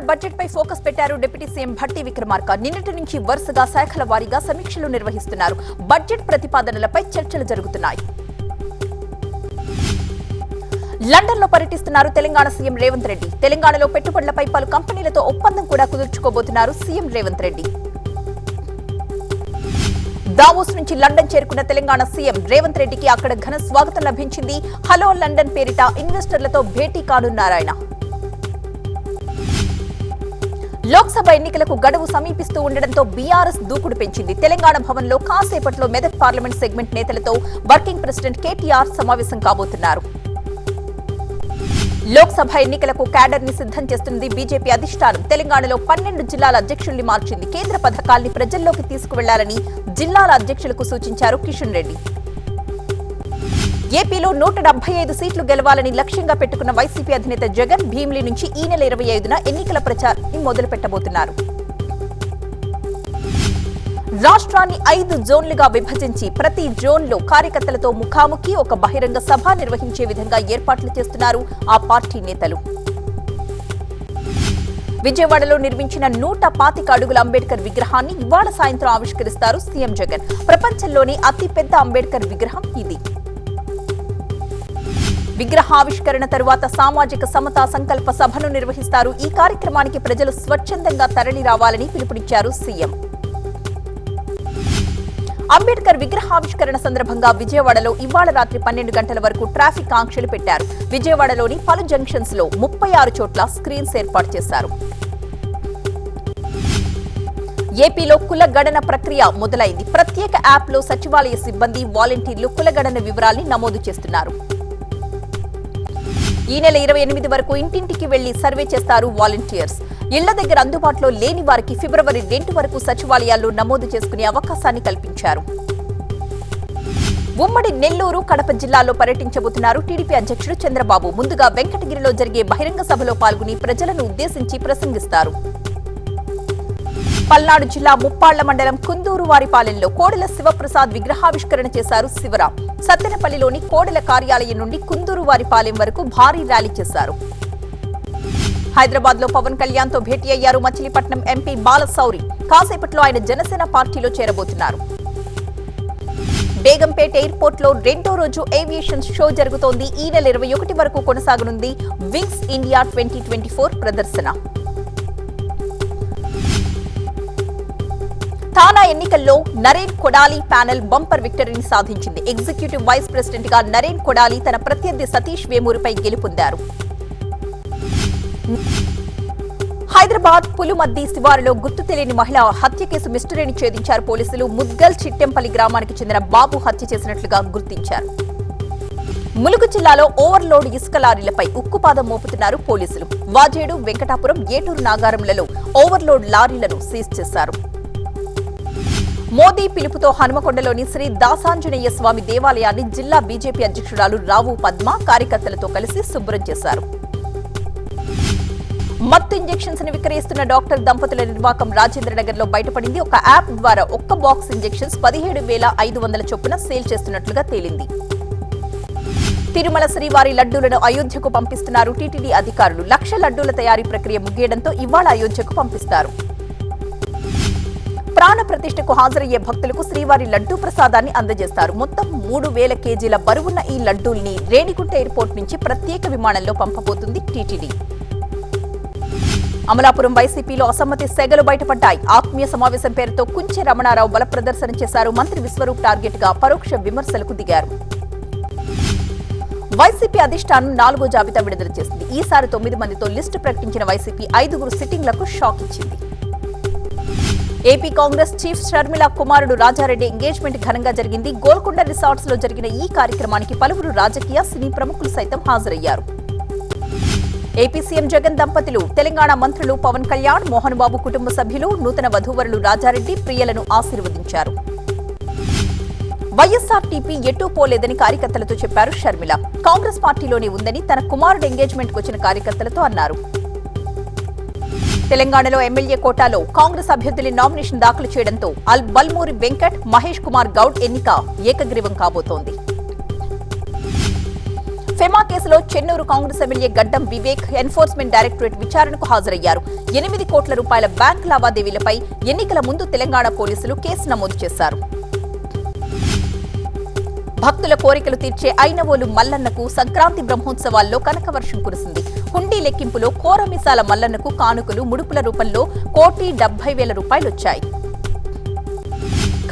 Budget పై focus పెట్టారు deputy CM Bhatti Vikramarka. నిన్నటి నుంచి వరుసగా శాఖల వారీగా సమీక్షలు నిర్వహిస్తున్నారు. బడ్జెట్ ప్రతిపాదనలపై చర్చలు జరుగుతున్నాయి. లండన్ లో పర్యటిస్తున్నారు తెలంగాణ సీఎం రేవంత్ రెడ్డి. తెలంగాణలో పెట్టుబడులపై పలు కంపెనీలతో ఒప్పందం కూడా కుదుర్చుకోబోతున్నారు సీఎం రేవంత్ రెడ్డి. దావోస్ నుంచి లండన్ చేరుకున్న తెలంగాణ సీఎం రేవంత్ రెడ్డికి అక్కడ ఘన స్వాగతం లభించింది. హలో లండన్ పేరిట ఇన్వెస్టర్లతో భేటీ కానున్నారాయన. లోక్సభ ఎన్నికలకు గడువు సమీపిస్తూ ఉండడంతో బీఆర్ఎస్ దూకుడు పెంచింది. తెలంగాణ భవన్లో కాసేపట్లో మెదక్ పార్లమెంట్ సెగ్మెంట్ నేతలతో వర్కింగ్ ప్రెసిడెంట్ కేటీఆర్ సమావేశం కాబోతున్నారు. లోక్సభ ఎన్నికలకు క్యాడర్ ని సిద్ధం చేస్తుంది బీజేపీ అధిష్టానం. తెలంగాణలో 12 జిల్లాల అధ్యక్షుల్ని మార్చింది. కేంద్ర పథకాల్ని ప్రజల్లోకి తీసుకువెళ్లాలని జిల్లాల అధ్యక్షులకు సూచించారు కిషన్ రెడ్డి. ఏపీలో 175 సీట్లు గెలవాలని లక్ష్యంగా పెట్టుకున్న వైసీపీ అధినేత జగన్ భీమిలి నుంచి ఈ నెల 25న ఎన్నికల ప్రచారాన్ని మొదలు పెట్టబోతున్నారు. రాష్ట్రాన్ని 5 జోన్లుగా విభజించి ప్రతి జోన్లో కార్యకర్తలతో ముఖాముఖి ఒక బహిరంగ సభ నిర్వహించే విధంగా ఏర్పాట్లు చేస్తున్నారు ఆ పార్టీ నేతలు. విజయవాడలో నిర్మించిన 125 అడుగుల అంబేద్కర్ విగ్రహాన్ని ఇవాళ సాయంత్రం ఆవిష్కరిస్తారు సీఎం జగన్. ప్రపంచంలోని అతిపెద్ద అంబేద్కర్ విగ్రహం ఇది. విగ్రహావిష్కరణ తరువాత సామాజిక సమతా సంకల్ప సభను నిర్వహిస్తారు. ఈ కార్యక్రమానికి ప్రజలు స్వచ్ఛందంగా తరలి రావాలని పిలుపునిచ్చారు సీఎం. అంబేద్కర్ విగ్రహావిష్కరణ సందర్భంగా విజయవాడలో ఇవాళ రాత్రి 12 గంటల వరకు ట్రాఫిక్ ఆంక్షలు పెట్టారు. విజయవాడలోని పలు జంక్షన్స్ లో 36 చోట్ల స్క్రీన్స్ ఏర్పాటు చేశారు. ఏపీలో కులగణన ప్రక్రియ మొదలైంది. ప్రత్యేక యాప్ లో సచివాలయ సిబ్బంది వాలంటీర్లు కులగణన వివరాల్ని నమోదు చేస్తున్నారు. ఈ నెల 28 వరకు ఇంటింటికి వెళ్లి సర్వే చేస్తారు వాలంటీర్స్. ఇళ్ల దగ్గర అందుబాటులో లేని వారికి ఫిబ్రవరి 2 వరకు సచివాలయాల్లో నమోదు చేసుకునే అవకాశాన్ని కల్పించారు. ఉమ్మడి నెల్లూరు, కడప జిల్లాల్లో పర్యటించబోతున్నారు టీడీపీ అధ్యక్షుడు చంద్రబాబు. ముందుగా వెంకటగిరిలో జరిగే బహిరంగ సభలో పాల్గొని ప్రజలను ఉద్దేశించి ప్రసంగిస్తారు. పల్నాడు జిల్లా ముప్పాళ్ల మండలం కుందూరు వారిపాలెంలో కోడెల శివప్రసాద్ విగ్రహావిష్కరణ చేశారు శివరాం. సత్తెనపల్లిలోని కోడెల కార్యాలయం నుండి కుందూరు వారిపాలెం వరకు భారీ ర్యాలీ చేశారు. హైదరాబాద్ లో పవన్ కళ్యాణ్ తో భేటీ అయ్యారు మచిలీపట్నం ఎంపీ బాలశౌరి. కాసేపట్లో ఆయన జనసేన పార్టీలో చేరబోతున్నారు. బేగంపేట ఎయిర్పోర్ట్ లో 2వ రోజు ఏవియేషన్ షో జరుగుతోంది. ఈ నెల 21 వరకు కొనసాగనుంది వింగ్స్ ఇండియా 2024 ప్రదర్శన. తానా ఎన్నికల్లో నరేన్ కొడాలి ప్యానెల్ బంపర్ విక్టరీని సాధించింది. ఎగ్జిక్యూటివ్ వైస్ ప్రెసిడెంట్ గా నరేన్ కొడాలి తన ప్రత్యర్థి సతీష్ వేమూరిపై గెలుపొందారు. హైదరాబాద్ పులుమద్ది శివారులో గుర్తు తెలియని మహిళ హత్య కేసు మిస్టరీని ఛేదించారు పోలీసులు. ముద్గల్ చిట్టెంపల్లి గ్రామానికి చెందిన బాబు హత్య చేసినట్లుగా గుర్తించారు. ములుగు జిల్లాలో ఓవర్లోడ్ ఇసుక లారీలపై ఉక్కుపాదం మోపుతున్నారు పోలీసులు. వాజేడు, వెంకటాపురం, ఏటూరు నాగారంలలో ఓవర్లోడ్ లారీలను సీజ్ చేశారు. మోదీ పిలుపుతో హనుమకొండలోని శ్రీ దాసాంజనేయ స్వామి దేవాలయాన్ని జిల్లా బీజేపీ అధ్యక్షురాలు రావు పద్మ కార్యకర్తలతో కలిసి శుభ్రం చేశారు. మత్తు ఇంజెక్షన్స్ ని విక్రయిస్తున్న డాక్టర్ దంపతుల నిర్వాకం రాజేంద్రనగర్ లో బయటపడింది. ఒక యాప్ ద్వారా ఒక్క బాక్స్ ఇంజెక్షన్స్ 17,500 చొప్పున సేల్ చేస్తున్నట్లుగా తేలింది. తిరుమల శ్రీవారి లడ్డూలను అయోధ్యకు పంపిస్తున్నారు టీటీడీ అధికారులు. 1,00,000 లడ్డూల తయారీ ప్రక్రియ ముగియడంతో ఇవాళ అయోధ్యకు పంపిస్తారు. ప్రాణ ప్రతిష్టకు హాజరయ్యే భక్తులకు శ్రీవారి లడ్డూ ప్రసాదాన్ని అందజేస్తారు. మొత్తం 3,000 కేజీల బరువున్న ఈ లడ్డూల్ని రేణిగుంట ఎయిర్పోర్ట్ నుంచి ప్రత్యేక విమానంలో పంపబోతుంది టీటీడీ. అమలాపురం వైసీపీలో అసమ్మతి సెగలు బయటపడ్డాయి. ఆత్మీయ సమావేశం పేరుతో కుంచె రమణారావు బల ప్రదర్శన చేశారు. మంత్రి విశ్వరూప్ టార్గెట్ గా పరోక్ష విమర్శలకు దిగారు. వైసీపీ అధిష్టానం 4వ జాబితా విడుదల చేసింది. ఈసారి 9 మందితో లిస్టు ప్రకటించిన వైసీపీ 5 సిట్టింగ్లకు షాక్ ఇచ్చింది. ఏపీ కాంగ్రెస్ చీఫ్ షర్మిల కుమారుడు రాజారెడ్డి ఎంగేజ్మెంట్ ఘనంగా జరిగింది. గోల్కొండ రిసార్ట్స్ లో జరిగిన ఈ కార్యక్రమానికి పలువురు రాజకీయ, సినీ ప్రముఖులు సైతం హాజరయ్యారు. ఏపీ సీఎం జగన్ దంపతులు, తెలంగాణ మంత్రులు పవన్ కళ్యాణ్, మోహన్ బాబు కుటుంబ సభ్యులు, నూతన వధూవరులు రాజారెడ్డి, ప్రియలను ఆశీర్వదించారు. వైఎస్ఆర్టీపీ ఎటూ పోలేదని కార్యకర్తలతో చెప్పారు షర్మిల. కాంగ్రెస్ పార్టీలోనే ఉందని తన కుమారుడు ఎంగేజ్మెంట్ కు వచ్చిన కార్యకర్తలతో అన్నారు. తెలంగాణలో ఎమ్మెల్యే కోటాలో కాంగ్రెస్ అభ్యర్థుల నామినేషన్ దాఖలు చేయడంతో బల్మూరి వెంకట్, మహేష్ కుమార్ గౌడ్ ఎన్నిక ఏకగ్రీవం కాబోతోంది. ఫెమా కేసులో చెన్నూరు కాంగ్రెస్ ఎమ్మెల్యే గడ్డం వివేక్ ఎన్ఫోర్స్మెంట్ డైరెక్టరేట్ విచారణకు హాజరయ్యారు. 8 కోట్ల రూపాయల బ్యాంకు లావాదేవీలపై ఎన్నికల ముందు తెలంగాణ పోలీసులు కేసు నమోదు చేశారు. భక్తుల కోరికలు తీర్చే ఐనవోలు మల్లన్నకు సంక్రాంతి బ్రహ్మోత్సవాల్లో కనకవర్షం కురిసింది. హుండీ లెక్కింపులో కోరమిసాల మల్లన్నకు కానుకలు ముడుపుల రూపంలో 1,70,000 రూపాయలు వచ్చాయి.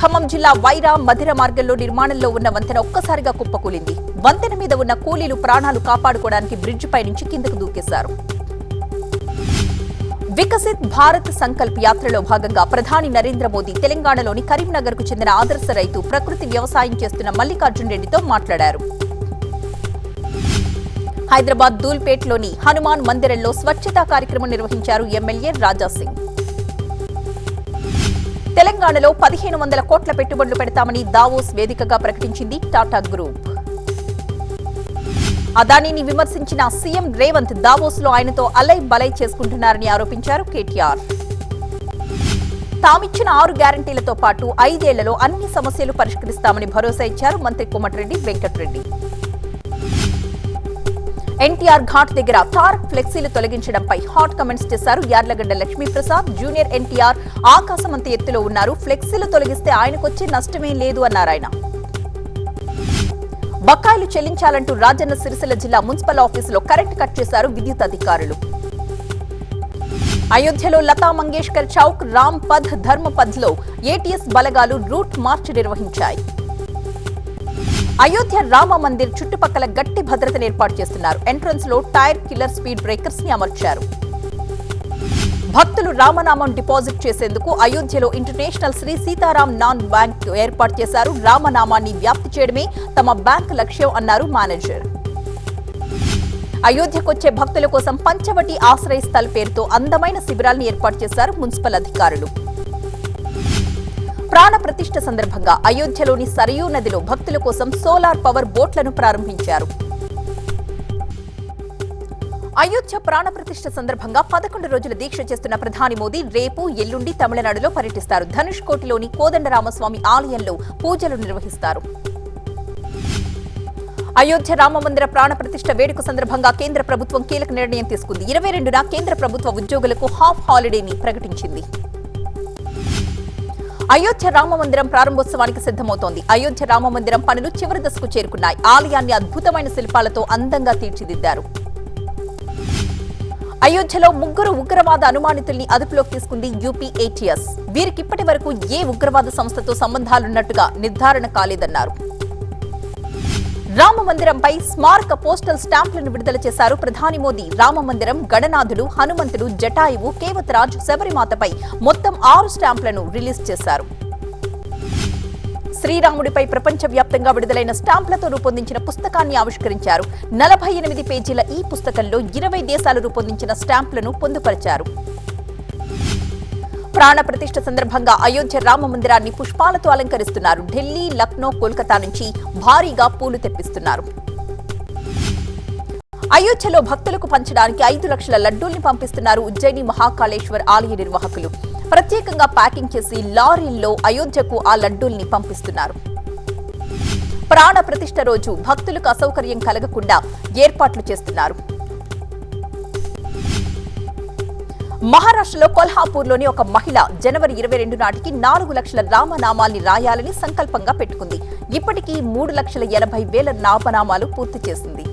ఖమ్మం జిల్లా వైరా మధిర మార్గంలో నిర్మాణంలో ఉన్న వంతెన ఒక్కసారిగా కుప్పకూలింది. వంతెన మీద ఉన్న కూలీలు ప్రాణాలు కాపాడుకోవడానికి బ్రిడ్జ్ పై నుంచి కిందకు దూకేశారు. వికసిత్ భారత్ సంకల్ప్ యాత్రలో భాగంగా ప్రధాని నరేంద్ర మోదీ తెలంగాణలోని కరీంనగర్ కు చెందిన ఆదర్శ రైతు ప్రకృతి వ్యవసాయం చేస్తున్న మల్లికార్జున్ రెడ్డితో మాట్లాడారు. హైదరాబాద్ దూల్పేట్లోని హనుమాన్ మందిరంలో స్వచ్ఛతా కార్యక్రమం నిర్వహించారు ఎమ్మెల్యే రాజాసింగ్. తెలంగాణలో 1,500 కోట్ల పెట్టుబడులు పెడతామని దావోస్ వేదికగా ప్రకటించింది టాటా గ్రూప్. అదానీని విమర్శించిన సీఎం రేవంత్ దావోస్ లో ఆయనతో అలై బలై చేసుకుంటున్నారని ఆరోపించారు కేటీఆర్. తామిచ్చిన 6 గ్యారంటీలతో పాటు 5 ఏళ్లలో అన్ని సమస్యలు పరిష్కరిస్తామని భరోసా ఇచ్చారు మంత్రి కోమటిరెడ్డి వెంకటరెడ్డి. ఎన్టీఆర్ ఘాట్ దగ్గర తారక్ ఫ్లెక్సీలు తొలగించడంపై హాట్ కమెంట్స్ చేశారు యార్లగడ్డ లక్ష్మీప్రసాద్. జూనియర్ ఎన్టీఆర్ ఆకాశమంత ఎత్తులో ఉన్నారు, ఫ్లెక్సీలు తొలగిస్తే ఆయనకొచ్చే నష్టమేం లేదు అన్నారాయన. బకాయిలు చెల్లించాలంటూ రాజన్న సిరిసిల్ల జిల్లా మున్సిపల్ ఆఫీసులో కరెంట్ కట్ చేశారు విద్యుత్ అధికారులు. అయోధ్యలో లతా మంగేష్కర్ చౌక్, రాంపథ్, ధర్మపథ్ లో ఏటీఎస్ బలగాలు రూట్ మార్చ్ నిర్వహించాయి. అయోధ్య రామ మందిర్ చుట్టుపక్కల గట్టి భద్రతను ఏర్పాటు చేస్తున్నారు. ఎంట్రన్స్ లో టైర్ కిల్లర్ స్పీడ్ బ్రేకర్స్ ని అమర్చారు. భక్తులు రామనామం డిపాజిట్ చేసేందుకు అయోధ్యలో ఇంటర్నేషనల్ శ్రీ సీతారాం నాన్ బ్యాంక్ ఏర్పాటు చేశారు. రామనామాన్ని వ్యాప్తి చేయడమే తమ బ్యాంక్ లక్ష్యం అన్నారు మేనేజర్. అయోధ్యకొచ్చే భక్తుల కోసం పంచవటి ఆశ్రయ స్థల్ పేరుతో అందమైన శిబిరాలను ఏర్పాటు చేశారు మున్సిపల్ అధికారులు. ప్రాణ ప్రతిష్ఠ సందర్భంగా అయోధ్యలోని సరయూ నదిలో భక్తుల కోసం సోలార్ పవర్ బోట్లను ప్రారంభించారు. అయోధ్య ప్రాణప్రతిష్ఠ సందర్భంగా 11 రోజుల దీక్ష చేస్తున్న ప్రధాని మోదీ రేపు ఎల్లుండి తమిళనాడులో పర్యటిస్తారు. ధనుష్కోటిలోని కోదండరామస్వామి ఆలయంలో పూజలు నిర్వహిస్తారు. అయోధ్య రామమందిర ప్రాణప్రతిష్ఠ వేడుక సందర్భంగా కేంద్ర ప్రభుత్వం కీలక నిర్ణయం తీసుకుంది. 22న కేంద్ర ప్రభుత్వ ఉద్యోగులకు హాఫ్ హాలిడేని ప్రకటించింది. అయోధ్య రామమందిరం ప్రారంభోత్సవానికి సిద్ధమవుతోంది. అయోధ్య రామమందిరం పనులు చివరి దశకు చేరుకున్నాయి. ఆలయాన్ని అద్భుతమైన శిల్పాలతో అందంగా తీర్చిదిద్దారు. అయోధ్యలో 3 ఉగ్రవాద అనుమానితుల్ని అదుపులోకి తీసుకుంది యూపీ ఏటీఎస్. వీరికిప్పటి వరకు ఏ ఉగ్రవాద సంస్థతో సంబంధాలున్నట్టుగా నిర్ధారణ కాలేదన్నారు. రామమందిరంపై స్మారక పోస్టల్ స్టాంపులను విడుదల చేశారు ప్రధాని మోదీ. రామమందిరం, గణనాథుడు, హనుమంతుడు, జటాయువు, కేవతరాజ్, శబరిమాతపై మొత్తం 6 స్టాంపులను రిలీజ్ చేశారు. శ్రీరాముడిపై ప్రపంచవ్యాప్తంగా విడుదలైన స్టాంపులతో రూపొందించిన పుస్తకాన్ని ఆవిష్కరించారు. 48 పేజీల ఈ పుస్తకంలో 20 దేశాలు రూపొందించిన స్టాంపులను పొందుపరిచారు. ప్రాణ ప్రతిష్ఠ సందర్భంగా అయోధ్య రామ మందిరాన్ని పుష్పాలతో అలంకరిస్తున్నారు. ఢిల్లీ, లక్నో, కోల్కతా నుంచి భారీగా పూలు తెప్పిస్తున్నారు. అయోధ్యలో భక్తులకు పంచడానికి 5 లక్షల లడ్డూల్ని పంపిస్తున్నారు ఉజ్జయిని మహాకాళేశ్వర్ ఆలయ నిర్వాహకులు. ప్రత్యేకంగా ప్యాకింగ్ చేసి లారీల్లో అయోధ్యకు ఆ లడ్డూల్ని పంపిస్తున్నారు. ప్రాణ ప్రతిష్ఠ రోజు భక్తులకు అసౌకర్యం కలగకుండా ఏర్పాట్లు చేస్తున్నారు. మహారాష్ట్రలో కొల్హాపూర్లోని ఒక మహిళ జనవరి 22 నాటికి 4 లక్షల రామనామాల్ని రాయాలని సంకల్పంగా పెట్టుకుంది. ఇప్పటికీ 3,80,000 నామనామాలు పూర్తి చేసింది.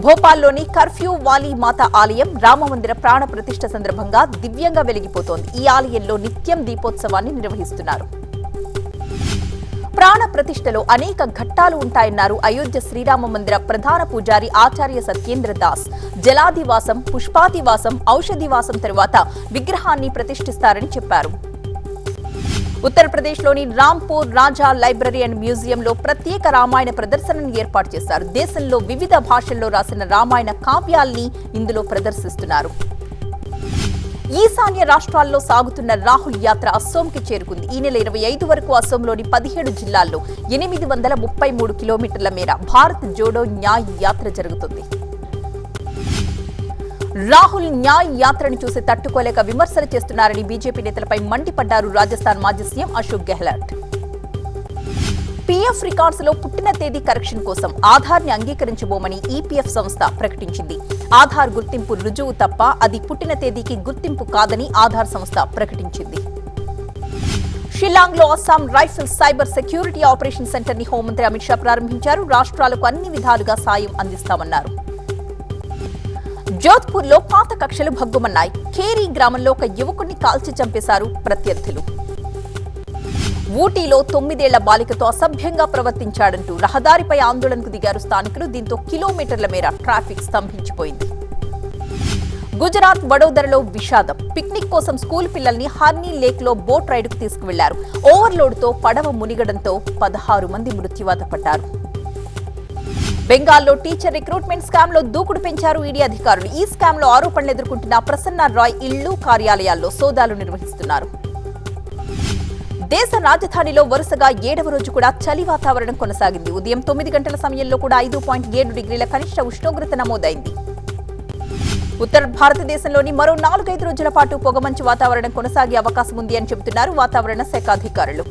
భోపాల్లోని కర్ఫ్యూ వాలీ మాత ఆలయం రామమందిర ప్రాణ ప్రతిష్ఠ సందర్భంగా దివ్యంగా వెలిగిపోతోంది. ఈ ఆలయంలో నిత్యం దీపోత్సవాన్ని నిర్వహిస్తున్నారు. ప్రాణ ప్రతిష్ఠలో అనేక ఘట్టాలు ఉంటాయన్నారు అయోధ్య శ్రీరామ మందిర ప్రధాన పూజారి ఆచార్య సత్యేంద్ర దాస్. జలాదివాసం, పుష్పాదివాసం, ఔషధివాసం తరువాత విగ్రహాన్ని ప్రతిష్ఠిస్తారని చెప్పారు. ఉత్తరప్రదేశ్లోని రాంపూర్ రాజా లైబ్రరీ అండ్ మ్యూజియంలో ప్రత్యేక రామాయణ ప్రదర్శనను ఏర్పాటు చేశారు. దేశంలో వివిధ భాషల్లో రాసిన రామాయణ కావ్యాల్ని ఇందులో ప్రదర్శిస్తున్నారు. ఈశాన్య రాష్ట్రాల్లో సాగుతున్న రాహుల్ యాత్ర అస్సోంకి చేరుకుంది. ఈ నెల 25 వరకు అస్సోంలోని 17 జిల్లాల్లో 833 కిలోమీటర్ల మేర భారత్ జోడో న్యాయ్ యాత్ర జరుగుతుంది. రాహుల్ న్యాయ్ యాత్రను చూసి తట్టుకోలేక విమర్శలు చేస్తున్నారని బీజేపీ నేతలపై మండిపడ్డారు రాజస్థాన్ మాజీ CM Ashok Gehlot. PF records లో పుట్టిన తేదీ కరెక్షన్ కోసం ఆధార్ ని అంగీకరించబోమని ఈపీఎఫ్ సంస్థ ప్రకటించింది. ఆధార్ గుర్తింపు రుజువు తప్ప అది పుట్టిన తేదీకి గుర్తింపు కాదని ఆధార్ సంస్థ ప్రకటించింది. షిల్లాంగ్ లో Assam rifles cyber security operation centre ని హోంమంత్రి అమిత్ షా ప్రారంభించారు. రాష్ట్రాలకు అన్ని విధాలుగా సాయం అందిస్తామన్నారు. జోధ్పూర్ లో పాత కక్షలు భగ్గుమన్నాయి. ఖేరీ గ్రామంలో ఒక యువకుడిని కాల్చి చంపేశారు ప్రత్యర్థులు. ఊటీలో 9 ఏళ్ల బాలికతో అసభ్యంగా ప్రవర్తించాడంటూ రహదారిపై ఆందోళనకు దిగారు స్థానికులు. దీంతో కిలోమీటర్ల మేర ట్రాఫిక్ స్తంభించిపోయింది. గుజరాత్ వడోదరలో విషాదం. పిక్నిక్ కోసం స్కూల్ పిల్లల్ని హర్నీ లేక్ లో బోట్ రైడ్ కు తీసుకువెళ్లారు. ఓవర్లోడ్ తో పడవ మునిగడంతో 16 మంది మృత్యువాత పడ్డారు. బెంగాల్లో టీచర్ రిక్రూట్మెంట్ స్కామ్ లో దూకుడు పెంచారు ఈడీ అధికారులు. ఈ స్కామ్ లో ఆరోపణలు ఎదుర్కొంటున్న ప్రసన్న రాయ్ ఇళ్లు, కార్యాలయాల్లో సోదాలు నిర్వహిస్తున్నారు. దేశ రాజధానిలో వరుసగా 7వ రోజు కూడా చలి వాతావరణం కొనసాగింది. ఉదయం 9 గంటల సమయంలో కూడా 5.7 డిగ్రీల కనిష్ట ఉష్ణోగ్రత నమోదైంది. ఉత్తర భారతదేశంలోని మరో 4-5 రోజుల పాటు పొగమంచు వాతావరణం కొనసాగే అవకాశం ఉంది అని చెబుతున్నారు వాతావరణ శాఖ అధికారులు.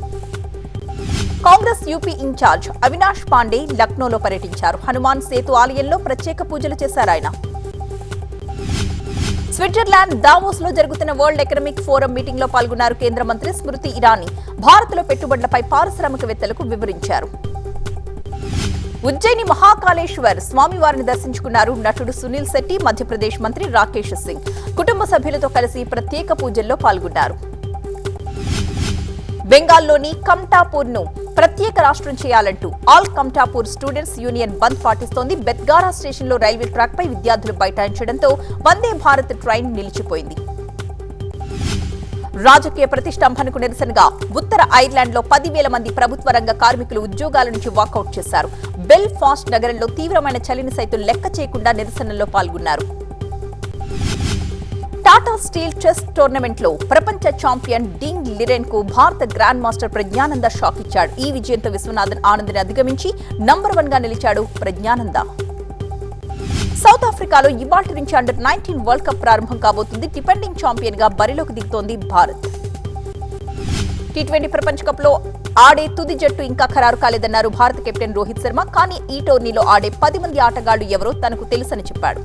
కాంగ్రెస్ యూపీ ఇన్ఛార్జ్ అవినాష్ పాండే లక్నోలో పర్యటించారు. హనుమాన్ సేతు ఆలయంలో ప్రత్యేక పూజలు చేశారు ఆయన. స్విట్జర్లాండ్ దావోస్ లో జరుగుతున్న వరల్డ్ ఎకనామిక్ ఫోరం మీటింగ్ లో పాల్గొన్నారు కేంద్ర మంత్రి స్మృతి ఇరానీ. భారత్ లో పెట్టుబడులపై పారిశ్రామికవేత్తలకు వివరించారు. ఉజ్జయిని మహాకాళేశ్వర్ స్వామివారిని దర్శించుకున్నారు నటుడు సునీల్ శెట్టి, మధ్యప్రదేశ్ మంత్రి రాకేష్ సింగ్. కుటుంబ సభ్యులతో కలిసి ప్రత్యేక పూజల్లో పాల్గొన్నారు. బెంగాల్లోని కమ్టాపూర్ ను ప్రత్యేక రాష్ట్రం చేయాలంటూ ఆల్ కమ్టాపూర్ స్టూడెంట్స్ యూనియన్ బంద్ పాటిస్తోంది. బెత్గారా స్టేషన్ లో రైల్వే ట్రాక్ పై విద్యార్థులు బైఠాయించడంతో వందే భారత్ ట్రైన్ నిలిచిపోయింది. రాజకీయ ప్రతిష్టంభనకు నిరసనగా ఉత్తర ఐర్లాండ్ లో 10,000 మంది ప్రభుత్వ రంగ కార్మికులు ఉద్యోగాల నుంచి వాకౌట్ చేశారు. బెల్ ఫాస్ట్ నగరంలో తీవ్రమైన చలిని సైతం లెక్క చేయకుండా నిరసనల్లో పాల్గొన్నారు. టాటా స్టీల్ చెస్ టోర్నమెంట్ లో ప్రపంచ ఛాంపియన్ డింగ్ లిరెన్ కు భారత గ్రాండ్ మాస్టర్ ప్రజ్ఞానంద షాక్ ఇచ్చాడు. ఈ విజయంతో విశ్వనాథన్ ఆనంద్ ని అధిగమించి నంబర్ 1 గా నిలిచాడు ప్రజ్ఞానంద. సౌత్ ఆఫ్రికాలో ఇవాళ్టి నుంచి అండర్-19 వరల్డ్ కప్ ప్రారంభం కాబోతుంది. డిపెండింగ్ ఛాంపియన్ గా బరిలోకి దిగుతోంది భారత్. టీ20 ప్రపంచ కప్ లో ఆడే తుది జట్టు ఇంకా ఖరారు కాలేదన్నారు భారత కెప్టెన్ రోహిత్ శర్మ. కానీ ఈ టోర్నీలో ఆడే 10 మంది ఆటగాళ్లు ఎవరో తనకు తెలుసని చెప్పాడు.